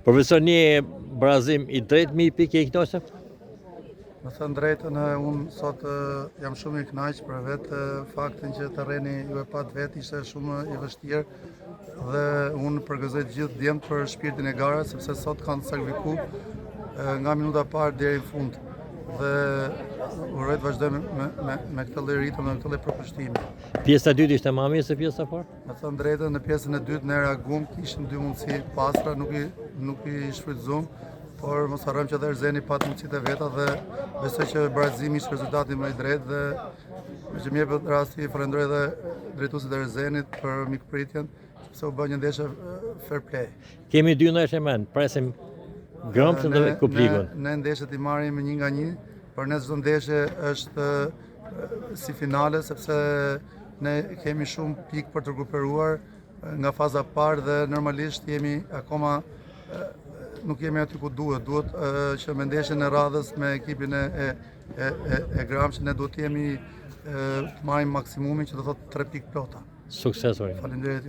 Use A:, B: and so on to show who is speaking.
A: Profesor, një barazim I drejtë mi pikë I kënaqur?
B: Më thënë drejtën, unë sot jam shumë I kënaqur për vetë faktin që terreni ju e pat vetë ishte shumë I vështirë dhe unë përgëzoj të gjithë djemtë për shpirtin e garës, sepse sot kanë sakrifikuar nga minuta parë deri në fund dhe uroj të vazhdojmë me këtë lloj ritmi, me këtë lloj përkushtimi.
A: Pjesa e dytë ishte më e mirë se pjesa e parë?
B: Me thënë drejtën, në pjesën e dytë ne reaguam, kishim dy mundësi pastra, nuk I shfrytzuam, por mos harrojmë që edhe Erzeni pat mundësitë e veta dhe besoj që barazimi ishte rezultati më I drejtë dhe me që më jepet rasti falenderoj edhe drejtuesit e Erzenit për mikpritjen, sepse u bë një ndeshje fair play.
A: Kemi 2 ndeshje më, presim Gromsën dhe Kuplikun.
B: Ne ndeshjet I marrim 1-1, por ne çdo ndeshje është si finale sepse ne kemi shumë pikë për të rikuperuar nga faza parë dhe normalisht jemi akoma nuk jemi aty ku duhet që me ndeshjen e radhës me ekipin e Gramshit ne duhet jemi të marrim maksimumin që do thotë 3 pikë plota.
A: Sukses.
B: Faleminderit.